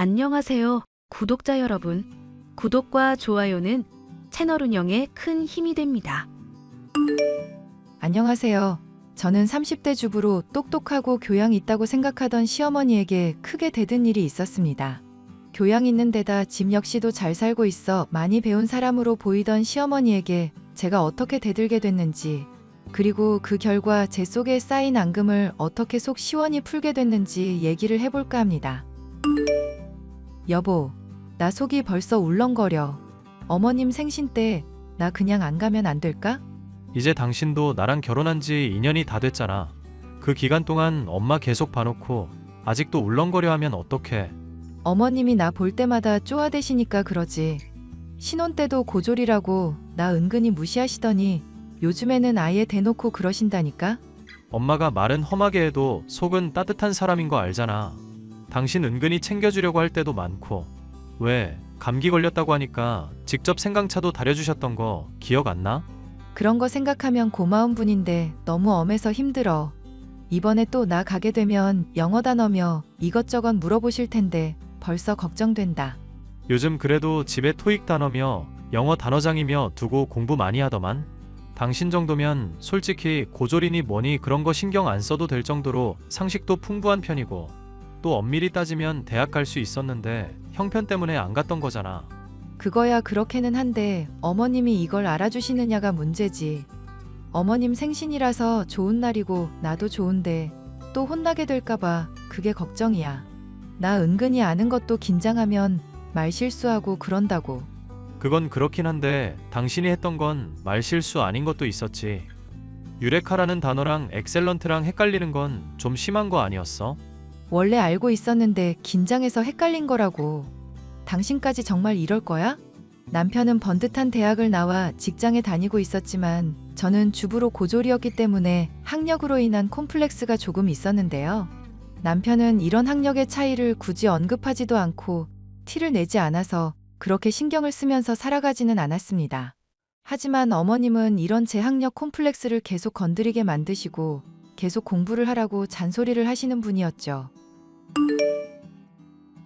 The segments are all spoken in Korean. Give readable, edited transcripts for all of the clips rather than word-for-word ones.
안녕하세요, 구독자 여러분. 구독과 좋아요는 채널 운영에 큰 힘이 됩니다. 안녕하세요. 저는 30대 주부로 똑똑하고 교양 있다고 생각하던 시어머니에게 크게 대든 일이 있었습니다. 교양 있는 데다 집 역시도 잘 살고 있어 많이 배운 사람으로 보이던 시어머니에게 제가 어떻게 대들게 됐는지, 그리고 그 결과 제 속에 쌓인 앙금을 어떻게 속 시원히 풀게 됐는지 얘기를 해볼까 합니다. 여보, 나 속이 벌써 울렁거려. 어머님 생신 때 나 그냥 안 가면 안 될까? 이제 당신도 나랑 결혼한 지 2년이 다 됐잖아. 그 기간 동안 엄마 계속 봐놓고 아직도 울렁거려 하면 어떡해. 어머님이 나 볼 때마다 쪼아대시니까 그러지. 신혼 때도 고졸이라고 나 은근히 무시하시더니 요즘에는 아예 대놓고 그러신다니까? 엄마가 말은 험하게 해도 속은 따뜻한 사람인 거 알잖아. 당신 은근히 챙겨주려고 할 때도 많고. 왜, 감기 걸렸다고 하니까 직접 생강차도 다려주셨던 거 기억 안 나? 그런 거 생각하면 고마운 분인데 너무 엄해서 힘들어. 이번에 또 나 가게 되면 영어 단어며 이것저것 물어보실 텐데 벌써 걱정된다. 요즘 그래도 집에 토익 단어며 영어 단어장이며 두고 공부 많이 하더만. 당신 정도면 솔직히 고졸이니 뭐니 그런 거 신경 안 써도 될 정도로 상식도 풍부한 편이고, 또 엄밀히 따지면 대학 갈 수 있었는데 형편 때문에 안 갔던 거잖아. 그거야 그렇게는 한데 어머님이 이걸 알아주시느냐가 문제지. 어머님 생신이라서 좋은 날이고 나도 좋은데 또 혼나게 될까봐 그게 걱정이야. 나 은근히 아는 것도 긴장하면 말 실수하고 그런다고. 그건 그렇긴 한데 당신이 했던 건 말실수 아닌 것도 있었지. 유레카라는 단어랑 엑셀런트랑 헷갈리는 건 좀 심한 거 아니었어? 원래 알고 있었는데 긴장해서 헷갈린 거라고. 당신까지 정말 이럴 거야? 남편은 번듯한 대학을 나와 직장에 다니고 있었지만 저는 주부로 고졸이었기 때문에 학력으로 인한 콤플렉스가 조금 있었는데요. 남편은 이런 학력의 차이를 굳이 언급하지도 않고 티를 내지 않아서 그렇게 신경을 쓰면서 살아가지는 않았습니다. 하지만 어머님은 이런 제 학력 콤플렉스를 계속 건드리게 만드시고 계속 공부를 하라고 잔소리를 하시는 분이었죠.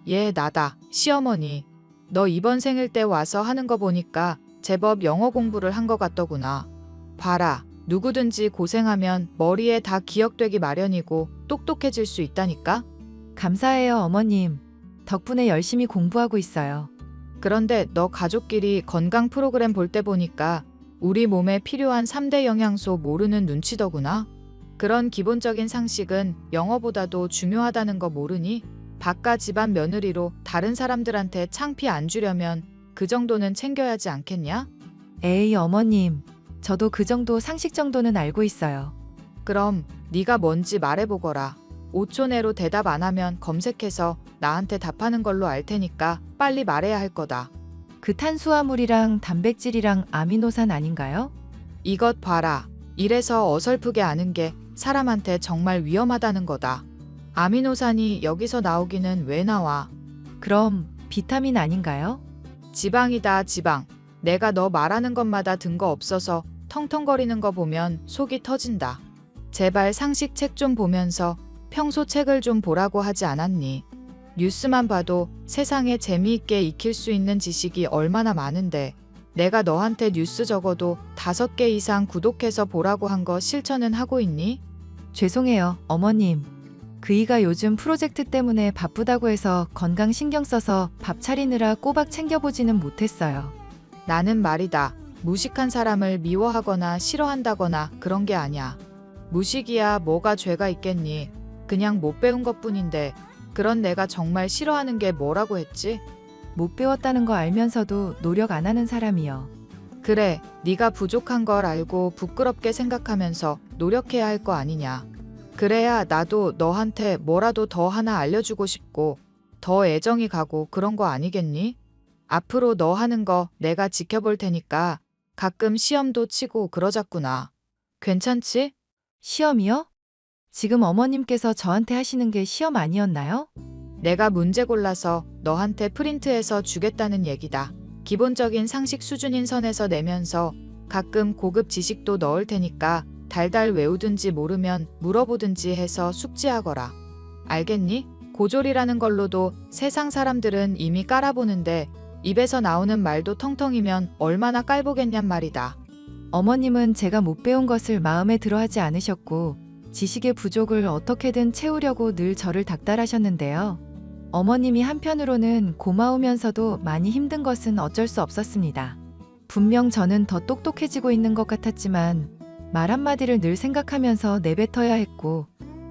얘 나다. 시어머니. 너 이번 생일 때 와서 하는 거 보니까 제법 영어 공부를 한 거 같더구나. 봐라. 누구든지 고생하면 머리에 다 기억되기 마련이고 똑똑해질 수 있다니까? 감사해요, 어머님. 덕분에 열심히 공부하고 있어요. 그런데 너 가족끼리 건강 프로그램 볼 때 보니까 우리 몸에 필요한 3대 영양소 모르는 눈치더구나. 그런 기본적인 상식은 영어보다도 중요하다는 거 모르니? 바깥 집안 며느리로 다른 사람들한테 창피 안 주려면 그 정도는 챙겨야지 않겠냐? 에이, 어머님. 저도 그 정도 상식 정도는 알고 있어요. 그럼 네가 뭔지 말해보거라. 5초 내로 대답 안 하면 검색해서 나한테 답하는 걸로 알 테니까 빨리 말해야 할 거다. 그 탄수화물이랑 단백질이랑 아미노산 아닌가요? 이것 봐라. 이래서 어설프게 아는 게 사람한테 정말 위험하다는 거다. 아미노산이 여기서 나오기는 왜 나와? 그럼 비타민 아닌가요? 지방이다, 지방. 내가 너 말하는 것마다 근거 없어서 텅텅거리는 거 보면 속이 터진다. 제발 상식 책 좀 보면서 평소 책을 좀 보라고 하지 않았니? 뉴스만 봐도 세상에 재미있게 익힐 수 있는 지식이 얼마나 많은데 내가 너한테 뉴스 적어도 5개 이상 구독해서 보라고 한 거 실천은 하고 있니? 죄송해요, 어머님. 그이가 요즘 프로젝트 때문에 바쁘다고 해서 건강 신경 써서 밥 차리느라 꼬박 챙겨보지는 못했어요. 나는 말이다. 무식한 사람을 미워하거나 싫어한다거나 그런 게 아니야. 무식이야 뭐가 죄가 있겠니? 그냥 못 배운 것뿐인데 그런 내가 정말 싫어하는 게 뭐라고 했지? 못 배웠다는 거 알면서도 노력 안 하는 사람이요. 그래, 네가 부족한 걸 알고 부끄럽게 생각하면서 노력해야 할 거 아니냐. 그래야 나도 너한테 뭐라도 더 하나 알려주고 싶고 더 애정이 가고 그런 거 아니겠니? 앞으로 너 하는 거 내가 지켜볼 테니까 가끔 시험도 치고 그러자꾸나. 괜찮지? 시험이요? 지금 어머님께서 저한테 하시는 게 시험 아니었나요? 내가 문제 골라서 너한테 프린트해서 주겠다는 얘기다. 기본적인 상식 수준인 선에서 내면서 가끔 고급 지식도 넣을 테니까 달달 외우든지 모르면 물어보든지 해서 숙지하거라. 알겠니? 고졸이라는 걸로도 세상 사람들은 이미 깔아보는데 입에서 나오는 말도 텅텅이면 얼마나 깔보겠냔 말이다. 어머님은 제가 못 배운 것을 마음에 들어 하지 않으셨고 지식의 부족을 어떻게든 채우려고 늘 저를 닥달하셨는데요. 어머님이 한편으로는 고마우면서도 많이 힘든 것은 어쩔 수 없었습니다. 분명 저는 더 똑똑해지고 있는 것 같았지만 말 한마디를 늘 생각하면서 내뱉어야 했고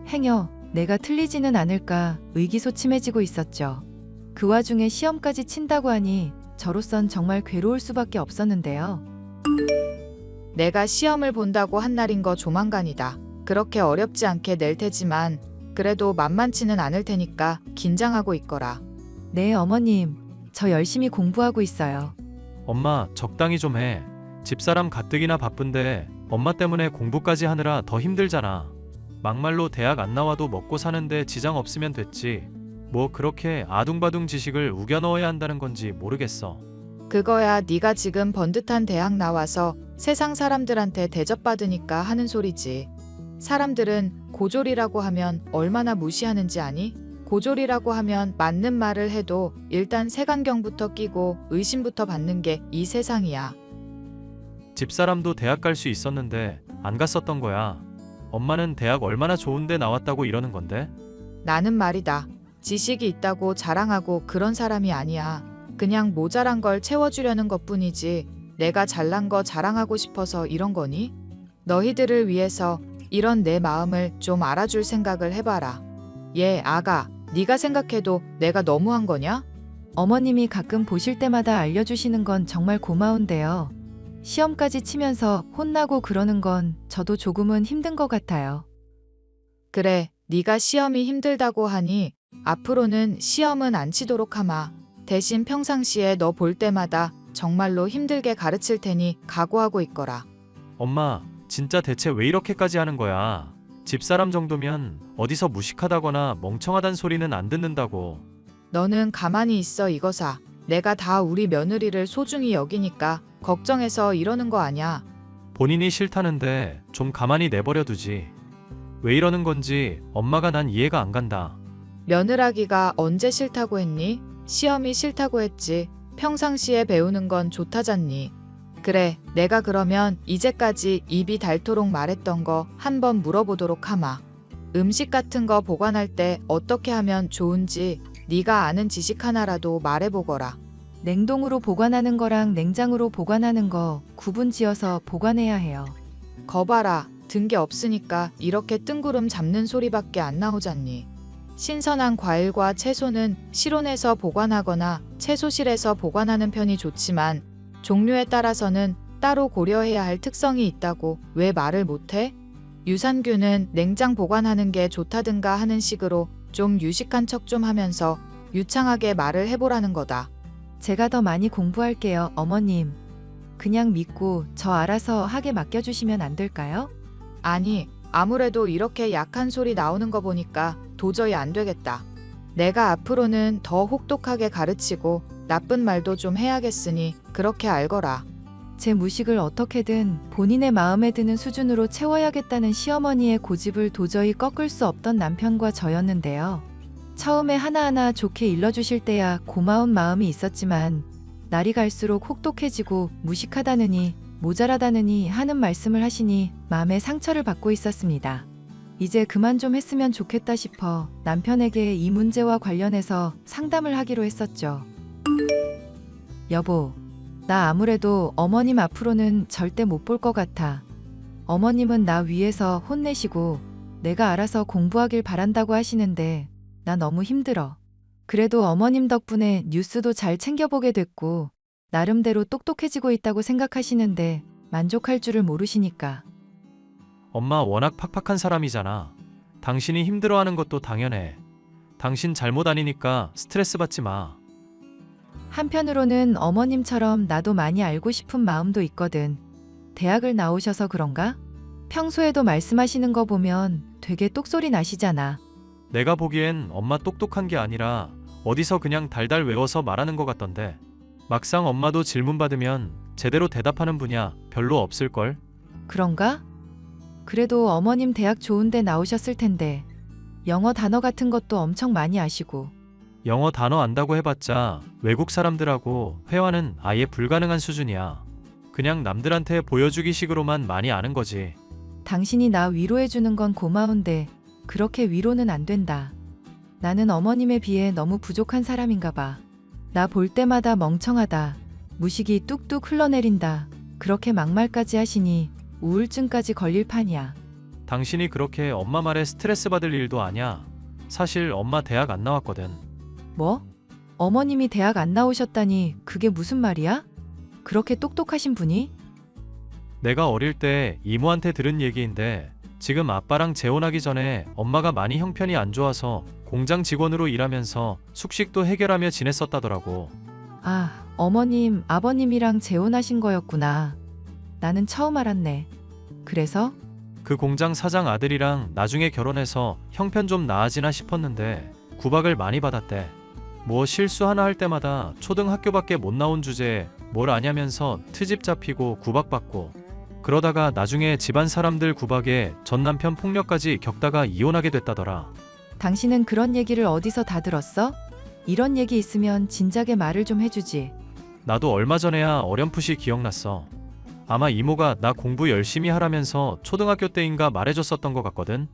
행여 내가 틀리지는 않을까 의기소침해지고 있었죠. 그 와중에 시험까지 친다고 하니 저로선 정말 괴로울 수밖에 없었는데요. 내가 시험을 본다고 한 날인 거 조만간이다. 그렇게 어렵지 않게 낼 테지만 그래도 만만치는 않을 테니까 긴장하고 있거라. 네, 어머님. 저 열심히 공부하고 있어요. 엄마, 적당히 좀 해. 집사람 가뜩이나 바쁜데 엄마 때문에 공부까지 하느라 더 힘들잖아. 막말로 대학 안 나와도 먹고 사는데 지장 없으면 됐지. 뭐 그렇게 아둥바둥 지식을 우겨 넣어야 한다는 건지 모르겠어. 그거야 네가 지금 번듯한 대학 나와서 세상 사람들한테 대접받으니까 하는 소리지. 사람들은 고졸이라고 하면 얼마나 무시하는지 아니? 고졸이라고 하면 맞는 말을 해도 일단 색안경부터 끼고 의심부터 받는 게 이 세상이야. 집사람도 대학 갈 수 있었는데 안 갔었던 거야. 엄마는 대학 얼마나 좋은데 나왔다고 이러는 건데? 나는 말이다. 지식이 있다고 자랑하고 그런 사람이 아니야. 그냥 모자란 걸 채워주려는 것뿐이지 내가 잘난 거 자랑하고 싶어서 이런 거니? 너희들을 위해서 이런 내 마음을 좀 알아줄 생각을 해봐라. 얘 아가, 네가 생각해도 내가 너무한 거냐? 어머님이 가끔 보실 때마다 알려주시는 건 정말 고마운데요. 시험까지 치면서 혼나고 그러는 건 저도 조금은 힘든 것 같아요. 그래, 네가 시험이 힘들다고 하니 앞으로는 시험은 안 치도록 하마. 대신 평상시에 너 볼 때마다 정말로 힘들게 가르칠 테니 각오하고 있거라. 엄마, 진짜 대체 왜 이렇게까지 하는 거야? 집사람 정도면 어디서 무식하다거나 멍청하단 소리는 안 듣는다고. 너는 가만히 있어 이거사. 내가 다 우리 며느리를 소중히 여기니까 걱정해서 이러는 거 아냐. 본인이 싫다는데 좀 가만히 내버려 두지. 왜 이러는 건지 엄마가 난 이해가 안 간다. 며느라기가 언제 싫다고 했니? 시험이 싫다고 했지. 평상시에 배우는 건 좋다잖니. 그래, 내가 그러면 이제까지 입이 닳도록 말했던 거 한번 물어보도록 하마. 음식 같은 거 보관할 때 어떻게 하면 좋은지 네가 아는 지식 하나라도 말해보거라. 냉동으로 보관하는 거랑 냉장으로 보관하는 거 구분 지어서 보관해야 해요. 거봐라, 든 게 없으니까 이렇게 뜬구름 잡는 소리밖에 안 나오잖니. 신선한 과일과 채소는 실온에서 보관하거나 채소실에서 보관하는 편이 좋지만 종류에 따라서는 따로 고려해야 할 특성이 있다고 왜 말을 못해? 유산균은 냉장 보관하는 게 좋다든가 하는 식으로 좀 유식한 척 좀 하면서 유창하게 말을 해보라는 거다. 제가 더 많이 공부할게요, 어머님. 그냥 믿고 저 알아서 하게 맡겨주시면 안 될까요? 아니, 아무래도 이렇게 약한 소리 나오는 거 보니까 도저히 안 되겠다. 내가 앞으로는 더 혹독하게 가르치고 나쁜 말도 좀 해야겠으니 그렇게 알거라. 제 무식을 어떻게든 본인의 마음에 드는 수준으로 채워야겠다는 시어머니의 고집을 도저히 꺾을 수 없던 남편과 저였는데요. 처음에 하나하나 좋게 일러주실 때야 고마운 마음이 있었지만 날이 갈수록 혹독해지고 무식하다느니 모자라다느니 하는 말씀을 하시니 마음에 상처를 받고 있었습니다. 이제 그만 좀 했으면 좋겠다 싶어 남편에게 이 문제와 관련해서 상담을 하기로 했었죠. 여보, 나 아무래도 어머님 앞으로는 절대 못 볼 것 같아. 어머님은 나 위해서 혼내시고 내가 알아서 공부하길 바란다고 하시는데 나 너무 힘들어. 그래도 어머님 덕분에 뉴스도 잘 챙겨보게 됐고 나름대로 똑똑해지고 있다고 생각하시는데 만족할 줄을 모르시니까. 엄마 워낙 팍팍한 사람이잖아. 당신이 힘들어하는 것도 당연해. 당신 잘못 아니니까 스트레스 받지 마. 한편으로는 어머님처럼 나도 많이 알고 싶은 마음도 있거든. 대학을 나오셔서 그런가? 평소에도 말씀하시는 거 보면 되게 똑소리 나시잖아. 내가 보기엔 엄마 똑똑한 게 아니라 어디서 그냥 달달 외워서 말하는 것 같던데. 막상 엄마도 질문 받으면 제대로 대답하는 분야 별로 없을걸? 그런가? 그래도 어머님 대학 좋은 데 나오셨을 텐데 영어 단어 같은 것도 엄청 많이 아시고. 영어 단어 안다고 해봤자 외국 사람들하고 회화는 아예 불가능한 수준이야. 그냥 남들한테 보여주기 식으로만 많이 아는 거지. 당신이 나 위로해주는 건 고마운데 그렇게 위로는 안 된다. 나는 어머님에 비해 너무 부족한 사람인가 봐. 나 볼 때마다 멍청하다. 무식이 뚝뚝 흘러내린다. 그렇게 막말까지 하시니 우울증까지 걸릴 판이야. 당신이 그렇게 엄마 말에 스트레스 받을 일도 아니야. 사실 엄마 대학 안 나왔거든. 뭐? 어머님이 대학 안 나오셨다니 그게 무슨 말이야? 그렇게 똑똑하신 분이? 내가 어릴 때 이모한테 들은 얘기인데 지금 아빠랑 재혼하기 전에 엄마가 많이 형편이 안 좋아서 공장 직원으로 일하면서 숙식도 해결하며 지냈었다더라고. 아, 어머님, 아버님이랑 재혼하신 거였구나. 나는 처음 알았네. 그래서? 그 공장 사장 아들이랑 나중에 결혼해서 형편 좀 나아지나 싶었는데 구박을 많이 받았대. 뭐 실수 하나 할 때마다 초등학교밖에 못 나온 주제에 뭘 아냐면서 트집 잡히고 구박받고, 그러다가 나중에 집안 사람들 구박에 전 남편 폭력까지 겪다가 이혼하게 됐다더라. 당신은 그런 얘기를 어디서 다 들었어? 이런 얘기 있으면 진작에 말을 좀 해주지. 나도 얼마 전에야 어렴풋이 기억났어. 아마 이모가 나 공부 열심히 하라면서 초등학교 때인가 말해줬었던 것 같거든.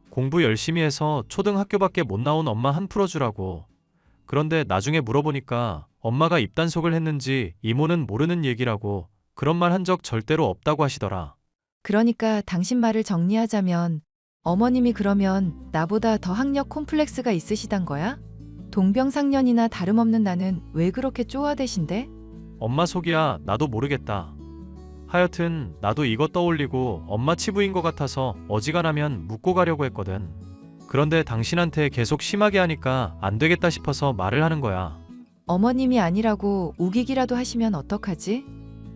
공부 열심히 해서 초등학교밖에 못 나온 엄마 한 풀어주라고. 그런데 나중에 물어보니까 엄마가 입단속을 했는지 이모는 모르는 얘기라고, 그런 말 한 적 절대로 없다고 하시더라. 그러니까 당신 말을 정리하자면 어머님이 그러면 나보다 더 학력 콤플렉스가 있으시단 거야? 동병상련이나 다름없는 나는 왜 그렇게 쪼아대신데? 엄마 속이야 나도 모르겠다. 하여튼 나도 이거 떠올리고 엄마 치부인 것 같아서 어지간하면 묻고 가려고 했거든. 그런데 당신한테 계속 심하게 하니까 안 되겠다 싶어서 말을 하는 거야. 어머님이 아니라고 우기기라도 하시면 어떡하지?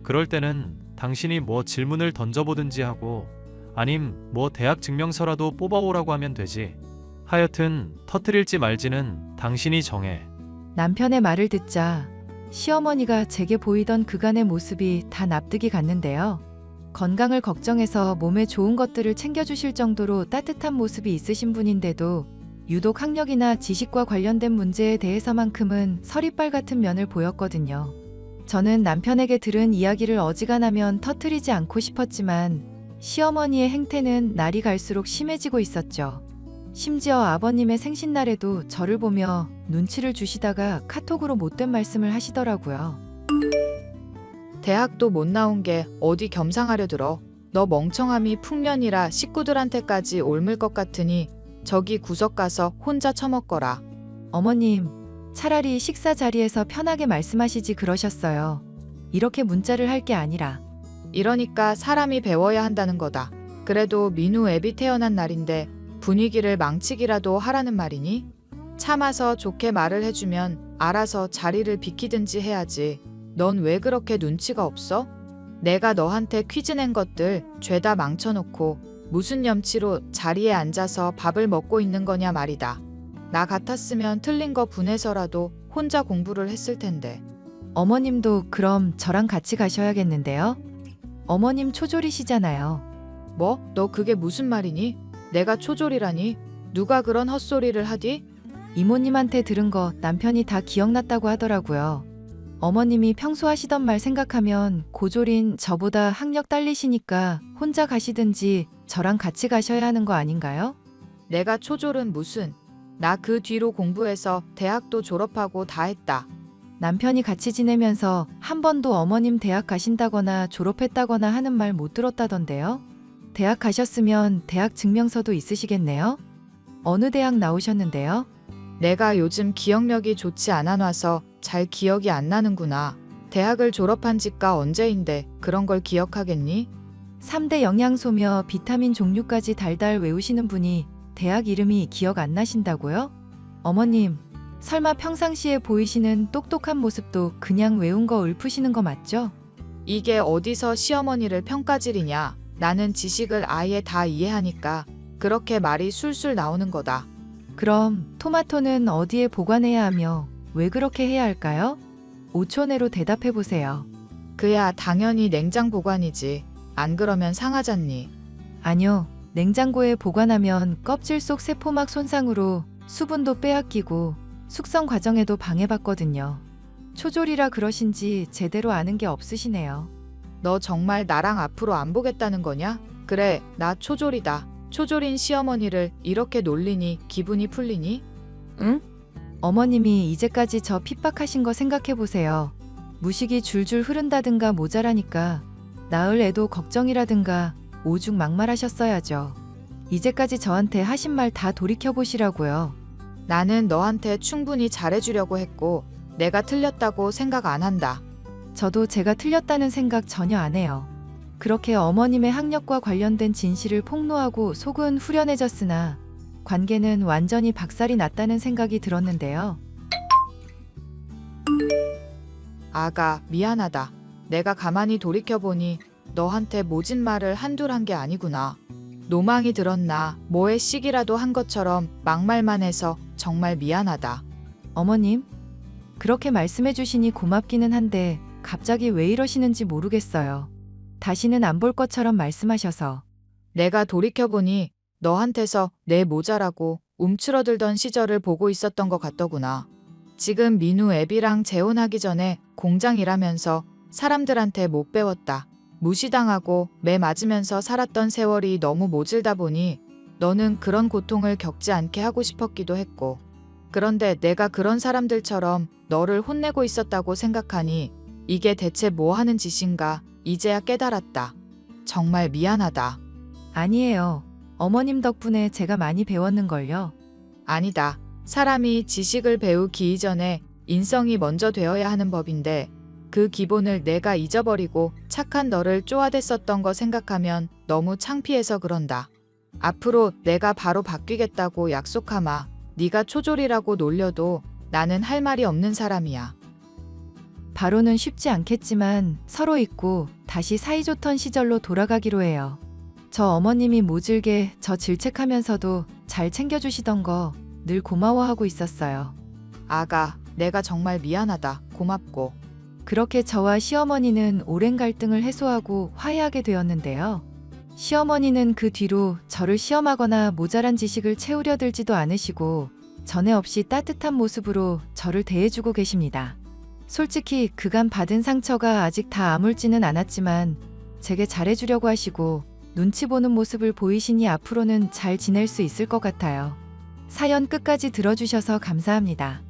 그럴 때는 당신이 뭐 질문을 던져보든지 하고, 아님 뭐 대학 증명서라도 뽑아오라고 하면 되지. 하여튼 터뜨릴지 말지는 당신이 정해. 남편의 말을 듣자 시어머니가 제게 보이던 그간의 모습이 다 납득이 갔는데요. 건강을 걱정해서 몸에 좋은 것들을 챙겨주실 정도로 따뜻한 모습이 있으신 분인데도 유독 학력이나 지식과 관련된 문제에 대해서만큼은 서리빨 같은 면을 보였거든요. 저는 남편에게 들은 이야기를 어지간하면 터뜨리지 않고 싶었지만 시어머니의 행태는 날이 갈수록 심해지고 있었죠. 심지어 아버님의 생신날에도 저를 보며 눈치를 주시다가 카톡으로 못된 말씀을 하시더라고요. 대학도 못 나온 게 어디 겸상하려 들어. 너 멍청함이 풍년이라 식구들한테까지 옮을 것 같으니 저기 구석 가서 혼자 처먹거라. 어머님, 차라리 식사 자리에서 편하게 말씀하시지 그러셨어요. 이렇게 문자를 할 게 아니라. 이러니까 사람이 배워야 한다는 거다. 그래도 민우 애비 태어난 날인데 분위기를 망치기라도 하라는 말이니? 참아서 좋게 말을 해주면 알아서 자리를 비키든지 해야지. 넌 왜 그렇게 눈치가 없어? 내가 너한테 퀴즈 낸 것들 죄다 망쳐놓고 무슨 염치로 자리에 앉아서 밥을 먹고 있는 거냐 말이다. 나 같았으면 틀린 거 분해서라도 혼자 공부를 했을 텐데. 어머님도 그럼 저랑 같이 가셔야겠는데요? 어머님 초졸이시잖아요. 뭐? 너 그게 무슨 말이니? 내가 초졸이라니? 누가 그런 헛소리를 하디? 이모님한테 들은 거 남편이 다 기억났다고 하더라고요. 어머님이 평소 하시던 말 생각하면 고졸인 저보다 학력 딸리시니까 혼자 가시든지 저랑 같이 가셔야 하는 거 아닌가요? 내가 초졸은 무슨? 나 그 뒤로 공부해서 대학도 졸업하고 다 했다. 남편이 같이 지내면서 한 번도 어머님 대학 가신다거나 졸업했다거나 하는 말 못 들었다던데요? 대학 가셨으면 대학 증명서도 있으시겠네요? 어느 대학 나오셨는데요? 내가 요즘 기억력이 좋지 않아 놔서 잘 기억이 안 나는구나. 대학을 졸업한 지가 언제인데 그런 걸 기억하겠니? 3대 영양소며 비타민 종류까지 달달 외우시는 분이 대학 이름이 기억 안 나신다고요? 어머님, 설마 평상시에 보이시는 똑똑한 모습도 그냥 외운 거 읊으시는 거 맞죠? 이게 어디서 시어머니를 평가질이냐. 나는 지식을 아예 다 이해하니까 그렇게 말이 술술 나오는 거다. 그럼 토마토는 어디에 보관해야 하며 왜 그렇게 해야 할까요? 5초 내로 대답해 보세요. 그야 당연히 냉장 보관이지. 안 그러면 상하잖니. 아니요, 냉장고에 보관하면 껍질 속 세포막 손상으로 수분도 빼앗기고 숙성 과정에도 방해받거든요. 초졸이라 그러신지 제대로 아는 게 없으시네요. 너 정말 나랑 앞으로 안 보겠다는 거냐? 그래, 나 초졸이다. 초졸인 시어머니를 이렇게 놀리니 기분이 풀리니? 응? 어머님이 이제까지 저 핍박하신 거 생각해보세요. 무식이 줄줄 흐른다든가 모자라니까 낳을 애도 걱정이라든가 오죽 막말하셨어야죠. 이제까지 저한테 하신 말 다 돌이켜보시라고요. 나는 너한테 충분히 잘해주려고 했고 내가 틀렸다고 생각 안 한다. 저도 제가 틀렸다는 생각 전혀 안 해요. 그렇게 어머님의 학력과 관련된 진실을 폭로하고 속은 후련해졌으나 관계는 완전히 박살이 났다는 생각이 들었는데요. 아가, 미안하다. 내가 가만히 돌이켜보니 너한테 모진 말을 한둘 한 게 아니구나. 노망이 들었나 뭐에 씩이라도 한 것처럼 막말만 해서 정말 미안하다. 어머님, 그렇게 말씀해 주시니 고맙기는 한데 갑자기 왜 이러시는지 모르겠어요. 다시는 안 볼 것처럼 말씀하셔서. 내가 돌이켜보니 너한테서 내 모자라고 움츠러들던 시절을 보고 있었던 것 같더구나. 지금 민우 애비랑 재혼하기 전에 공장 일하면서 사람들한테 못 배웠다. 무시당하고 매 맞으면서 살았던 세월이 너무 모질다 보니 너는 그런 고통을 겪지 않게 하고 싶었기도 했고, 그런데 내가 그런 사람들처럼 너를 혼내고 있었다고 생각하니 이게 대체 뭐 하는 짓인가 이제야 깨달았다. 정말 미안하다. 아니에요. 어머님 덕분에 제가 많이 배웠는걸요. 아니다. 사람이 지식을 배우기 이전에 인성이 먼저 되어야 하는 법인데 그 기본을 내가 잊어버리고 착한 너를 쪼아댔었던 거 생각하면 너무 창피해서 그런다. 앞으로 내가 바로 바뀌겠다고 약속하마. 네가 초졸이라고 놀려도 나는 할 말이 없는 사람이야. 바로는 쉽지 않겠지만 서로 잊고 다시 사이좋던 시절로 돌아가기로 해요. 저 어머님이 모질게 저 질책하면서도 잘 챙겨주시던 거 늘 고마워하고 있었어요. 아가, 내가 정말 미안하다. 고맙고. 그렇게 저와 시어머니는 오랜 갈등을 해소하고 화해하게 되었는데요. 시어머니는 그 뒤로 저를 시험하거나 모자란 지식을 채우려 들지도 않으시고 전에 없이 따뜻한 모습으로 저를 대해주고 계십니다. 솔직히 그간 받은 상처가 아직 다 아물지는 않았지만 제게 잘해주려고 하시고 눈치 보는 모습을 보이시니 앞으로는 잘 지낼 수 있을 것 같아요. 사연 끝까지 들어주셔서 감사합니다.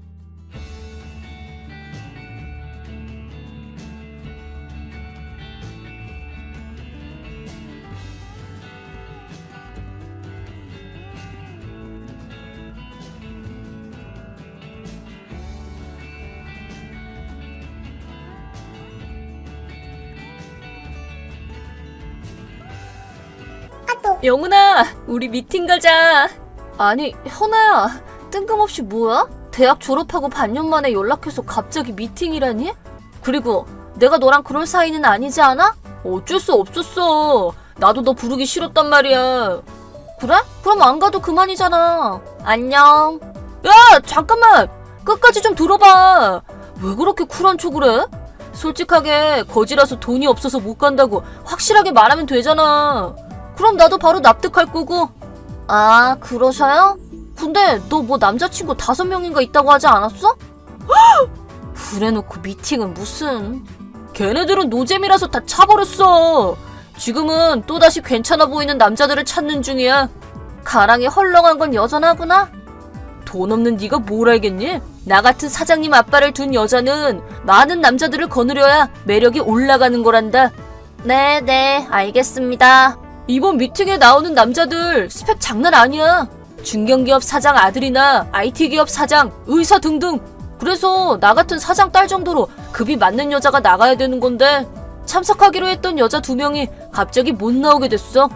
영훈아, 우리 미팅 가자. 아니, 현아야, 뜬금없이 뭐야? 대학 졸업하고 반년 만에 연락해서 갑자기 미팅이라니? 그리고 내가 너랑 그럴 사이는 아니지 않아? 어쩔 수 없었어. 나도 너 부르기 싫었단 말이야. 그래? 그럼 안 가도 그만이잖아. 안녕. 야, 잠깐만. 끝까지 좀 들어봐. 왜 그렇게 쿨한 척을 해? 솔직하게 거지라서 돈이 없어서 못 간다고 확실하게 말하면 되잖아. 그럼 나도 바로 납득할 거고. 아, 그러셔요? 근데 너 뭐 남자친구 5명인가 있다고 하지 않았어? 그래놓고 미팅은 무슨. 걔네들은 노잼이라서 다 차버렸어. 지금은 또다시 괜찮아 보이는 남자들을 찾는 중이야. 가랑이 헐렁한 건 여전하구나. 돈 없는 네가 뭘 알겠니? 나 같은 사장님 아빠를 둔 여자는 많은 남자들을 거느려야 매력이 올라가는 거란다. 네, 알겠습니다. 이번 미팅에 나오는 남자들 스펙 장난 아니야. 중견기업 사장 아들이나 IT기업 사장, 의사 등등. 그래서 나 같은 사장 딸 정도로 급이 맞는 여자가 나가야 되는 건데 참석하기로 했던 여자 2명이 갑자기 못 나오게 됐어.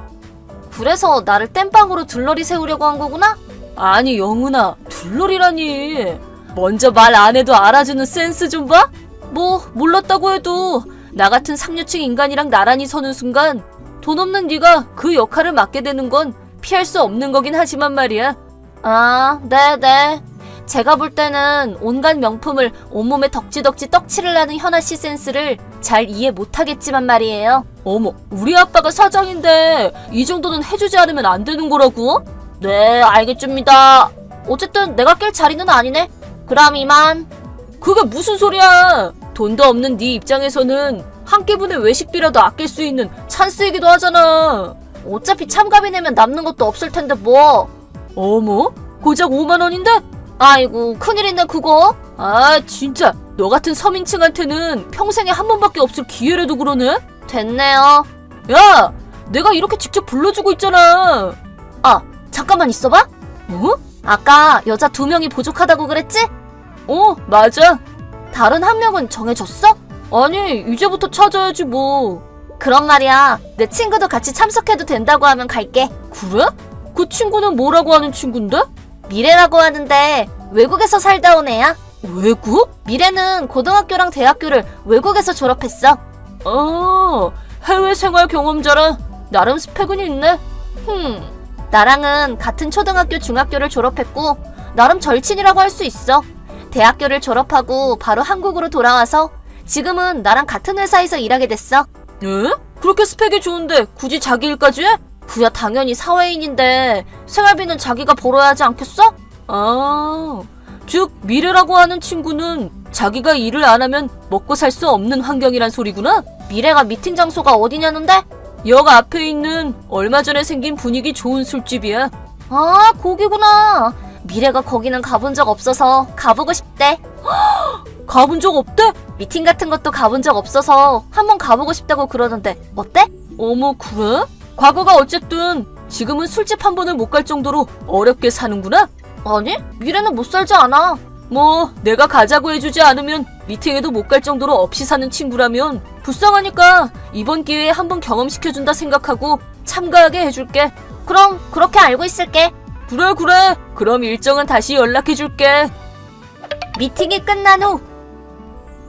그래서 나를 땜빵으로 들러리 세우려고 한 거구나? 아니 영훈아, 들러리라니. 먼저 말 안 해도 알아주는 센스 좀 봐? 뭐 몰랐다고 해도 나 같은 상류층 인간이랑 나란히 서는 순간 돈 없는 네가 그 역할을 맡게 되는 건 피할 수 없는 거긴 하지만 말이야. 아, 네. 제가 볼 때는 온갖 명품을 온몸에 덕지덕지 떡칠을 하는 현아 씨 센스를 잘 이해 못하겠지만 말이에요. 어머, 우리 아빠가 사장인데 이 정도는 해주지 않으면 안 되는 거라고? 네, 알겠습니다. 어쨌든 내가 낄 자리는 아니네. 그럼 이만. 그게 무슨 소리야? 돈도 없는 네 입장에서는 한 끼분의 외식비라도 아낄 수 있는 찬스이기도 하잖아. 어차피 참가비 내면 남는 것도 없을 텐데 뭐. 어머? 고작 5만 원인데? 아이고, 큰일이네 그거. 아, 진짜 너 같은 서민층한테는 평생에 한 번밖에 없을 기회라도 그러네? 됐네요. 야, 내가 이렇게 직접 불러주고 있잖아. 아, 잠깐만 있어봐. 어? 아까 여자 2명이 부족하다고 그랬지? 맞아. 다른 한 명은 정해졌어? 아니, 이제부터 찾아야지 뭐. 그런 말이야. 내 친구도 같이 참석해도 된다고 하면 갈게. 그래? 그 친구는 뭐라고 하는 친구인데? 미래라고 하는데 외국에서 살다 온 애야. 외국? 미래는 고등학교랑 대학교를 외국에서 졸업했어. 해외 생활 경험자라 나름 스펙은 있네. 나랑은 같은 초등학교, 중학교를 졸업했고 나름 절친이라고 할 수 있어. 대학교를 졸업하고 바로 한국으로 돌아와서 지금은 나랑 같은 회사에서 일하게 됐어. 에? 그렇게 스펙이 좋은데 굳이 자기 일까지 해? 그야 당연히 사회인인데 생활비는 자기가 벌어야 하지 않겠어? 즉 미래라고 하는 친구는 자기가 일을 안 하면 먹고 살 수 없는 환경이란 소리구나? 미래가 미팅 장소가 어디냐는데? 역 앞에 있는 얼마 전에 생긴 분위기 좋은 술집이야. 아, 거기구나. 미래가 거기는 가본 적 없어서 가보고 싶대. 가본 적 없대? 미팅 같은 것도 가본 적 없어서 한번 가보고 싶다고 그러던데 어때? 어머, 그래? 과거가 어쨌든 지금은 술집 한 번을 못 갈 정도로 어렵게 사는구나? 아니, 미래는 못 살지 않아. 뭐 내가 가자고 해주지 않으면 미팅에도 못 갈 정도로 없이 사는 친구라면 불쌍하니까 이번 기회에 한번 경험시켜준다 생각하고 참가하게 해줄게. 그럼 그렇게 알고 있을게. 그래. 그럼 일정은 다시 연락해줄게. 미팅이 끝난 후.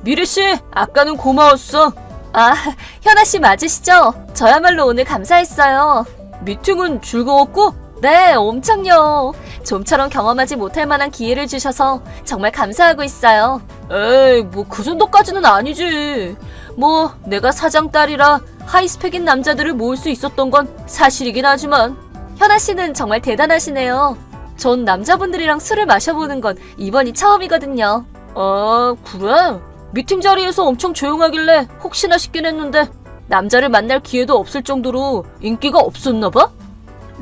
미래씨, 아까는 고마웠어. 아, 현아씨 맞으시죠? 저야말로 오늘 감사했어요. 미팅은 즐거웠고? 네, 엄청요. 좀처럼 경험하지 못할 만한 기회를 주셔서 정말 감사하고 있어요. 에이, 뭐 그 정도까지는 아니지. 뭐 내가 사장 딸이라 하이스펙인 남자들을 모을 수 있었던 건 사실이긴 하지만 현아씨는 정말 대단하시네요. 전 남자분들이랑 술을 마셔보는 건 이번이 처음이거든요. 아, 그래? 미팅 자리에서 엄청 조용하길래 혹시나 싶긴 했는데 남자를 만날 기회도 없을 정도로 인기가 없었나 봐?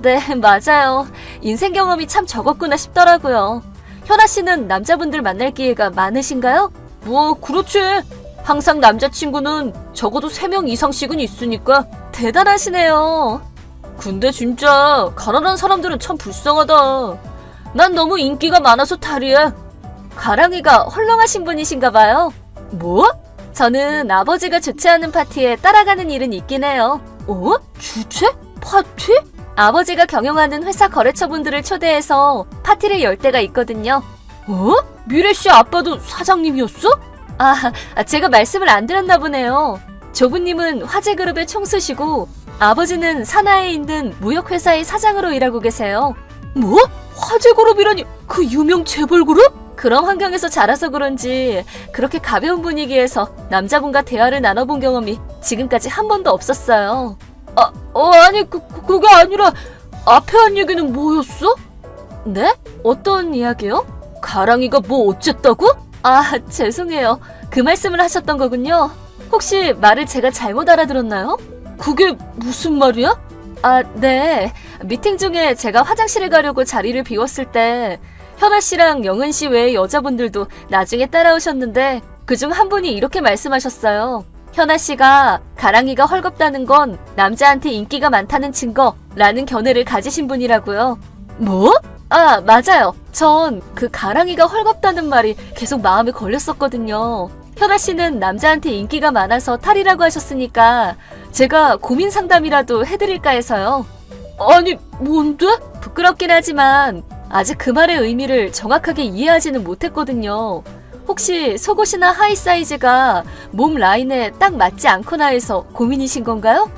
네, 맞아요. 인생 경험이 참 적었구나 싶더라고요. 현아 씨는 남자분들 만날 기회가 많으신가요? 뭐, 그렇지. 항상 남자친구는 적어도 3명 이상씩은 있으니까 대단하시네요. 근데 진짜 가난한 사람들은 참 불쌍하다. 난 너무 인기가 많아서 탈이야. 가랑이가 헐렁하신 분이신가 봐요. 뭐? 저는 아버지가 주최하는 파티에 따라가는 일은 있긴 해요. 주최? 파티? 아버지가 경영하는 회사 거래처분들을 초대해서 파티를 열 때가 있거든요. 미래씨 아빠도 사장님이었어? 제가 말씀을 안 드렸나 보네요. 조부님은 화재그룹의 총수시고 아버지는 산하에 있는 무역회사의 사장으로 일하고 계세요. 뭐? 화재그룹이라니 그 유명 재벌그룹? 그런 환경에서 자라서 그런지 그렇게 가벼운 분위기에서 남자분과 대화를 나눠본 경험이 지금까지 한 번도 없었어요. 아니 그게 아니라 앞에 한 얘기는 뭐였어? 네? 어떤 이야기요? 가랑이가 뭐 어쨌다고? 죄송해요. 그 말씀을 하셨던 거군요. 혹시 말을 제가 잘못 알아들었나요? 그게 무슨 말이야? 네. 미팅 중에 제가 화장실을 가려고 자리를 비웠을 때 현아 씨랑 영은 씨 외의 여자분들도 나중에 따라오셨는데 그중 한 분이 이렇게 말씀하셨어요. 현아 씨가 가랑이가 헐겁다는 건 남자한테 인기가 많다는 증거라는 견해를 가지신 분이라고요. 뭐? 맞아요. 전 그 가랑이가 헐겁다는 말이 계속 마음에 걸렸었거든요. 현아 씨는 남자한테 인기가 많아서 탈이라고 하셨으니까 제가 고민 상담이라도 해드릴까 해서요. 아니, 뭔데? 부끄럽긴 하지만 아직 그 말의 의미를 정확하게 이해하지는 못했거든요. 혹시 속옷이나 하이 사이즈가 몸 라인에 딱 맞지 않거나 해서 고민이신 건가요?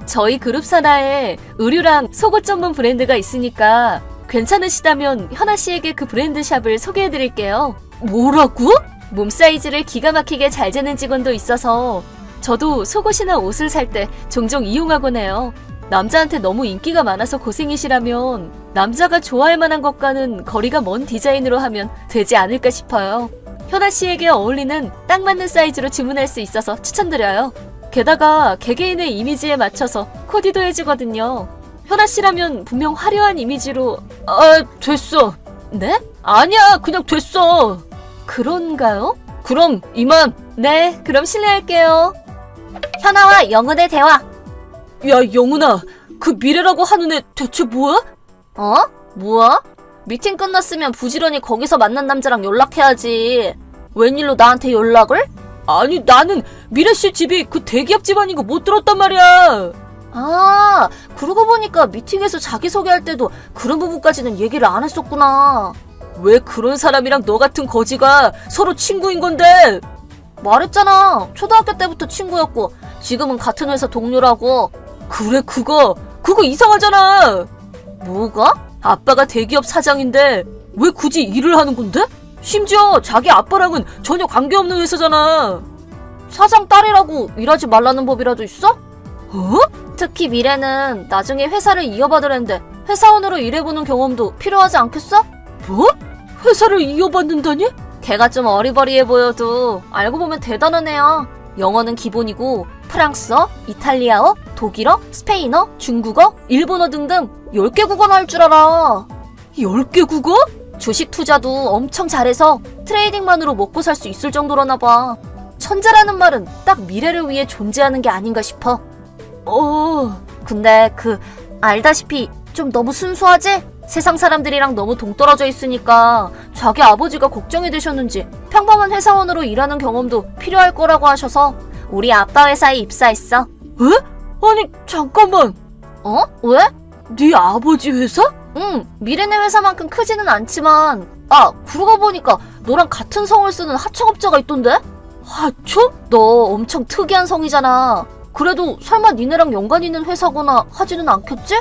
저희 그룹 산하에 의류랑 속옷 전문 브랜드가 있으니까 괜찮으시다면 현아 씨에게 그 브랜드 샵을 소개해드릴게요. 뭐라고? 몸 사이즈를 기가 막히게 잘 재는 직원도 있어서 저도 속옷이나 옷을 살 때 종종 이용하곤 해요. 남자한테 너무 인기가 많아서 고생이시라면 남자가 좋아할 만한 것과는 거리가 먼 디자인으로 하면 되지 않을까 싶어요. 현아 씨에게 어울리는 딱 맞는 사이즈로 주문할 수 있어서 추천드려요. 게다가 개개인의 이미지에 맞춰서 코디도 해주거든요. 현아 씨라면 분명 화려한 이미지로 됐어. 네? 아니야, 그냥 됐어. 그런가요? 그럼 이만. 네, 그럼 실례할게요. 현아와 영은의 대화. 야, 영은아, 그 미래라고 하는 애 대체 뭐야? 뭐야? 미팅 끝났으면 부지런히 거기서 만난 남자랑 연락해야지. 웬일로 나한테 연락을? 아니, 나는 미래씨 집이 그 대기업 집안인 거 못 들었단 말이야. 그러고 보니까 미팅에서 자기소개할 때도 그런 부분까지는 얘기를 안 했었구나. 왜 그런 사람이랑 너 같은 거지가 서로 친구인 건데? 말했잖아. 초등학교 때부터 친구였고 지금은 같은 회사 동료라고. 그래, 그거 이상하잖아. 뭐가? 아빠가 대기업 사장인데 왜 굳이 일을 하는 건데? 심지어 자기 아빠랑은 전혀 관계없는 회사잖아. 사장 딸이라고 일하지 말라는 법이라도 있어? 특히 미래는 나중에 회사를 이어받으려는데 회사원으로 일해보는 경험도 필요하지 않겠어? 뭐? 회사를 이어받는다니? 걔가 좀 어리버리해 보여도 알고 보면 대단한 애야. 영어는 기본이고 프랑스어, 이탈리아어, 독일어, 스페인어, 중국어, 일본어 등등 10개 국어나 할 줄 알아. 10개 국어? 주식 투자도 엄청 잘해서 트레이딩만으로 먹고 살 수 있을 정도라나 봐. 천재라는 말은 딱 미래를 위해 존재하는 게 아닌가 싶어. 근데 알다시피 좀 너무 순수하지? 세상 사람들이랑 너무 동떨어져 있으니까 자기 아버지가 걱정이 되셨는지 평범한 회사원으로 일하는 경험도 필요할 거라고 하셔서 우리 아빠 회사에 입사했어. 에? 아니, 잠깐만. 왜? 네 아버지 회사? 응, 미래네 회사만큼 크지는 않지만 그러고 보니까 너랑 같은 성을 쓰는 하청업자가 있던데? 하청? 너 엄청 특이한 성이잖아. 그래도 설마 니네랑 연관 있는 회사거나 하지는 않겠지?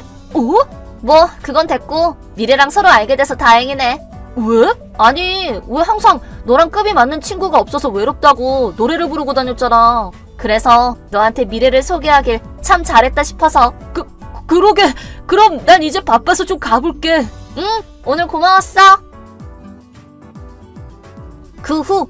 뭐 그건 됐고 미래랑 서로 알게 돼서 다행이네. 왜? 아니, 왜 항상 너랑 급이 맞는 친구가 없어서 외롭다고 노래를 부르고 다녔잖아. 그래서 너한테 미래를 소개하길 참 잘했다 싶어서. 그러게. 그럼 난 이제 바빠서 좀 가볼게. 응, 오늘 고마웠어. 그 후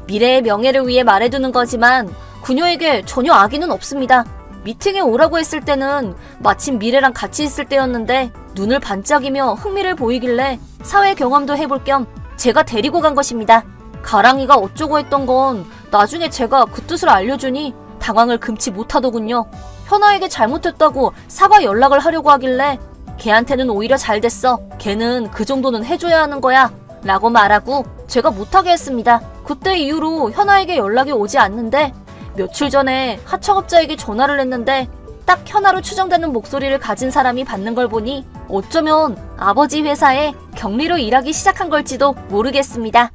미래의 명예를 위해 말해두는 거지만 그녀에게 전혀 악의는 없습니다. 미팅에 오라고 했을 때는 마침 미래랑 같이 있을 때였는데 눈을 반짝이며 흥미를 보이길래 사회 경험도 해볼 겸 제가 데리고 간 것입니다. 가랑이가 어쩌고 했던 건 나중에 제가 그 뜻을 알려주니 당황을 금치 못하더군요. 현아에게 잘못했다고 사과 연락을 하려고 하길래 걔한테는 오히려 잘 됐어. 걔는 그 정도는 해줘야 하는 거야. 라고 말하고 제가 못하게 했습니다. 그때 이후로 현아에게 연락이 오지 않는데 며칠 전에 하청업자에게 전화를 했는데 딱 현아로 추정되는 목소리를 가진 사람이 받는 걸 보니 어쩌면 아버지 회사에 격리로 일하기 시작한 걸지도 모르겠습니다.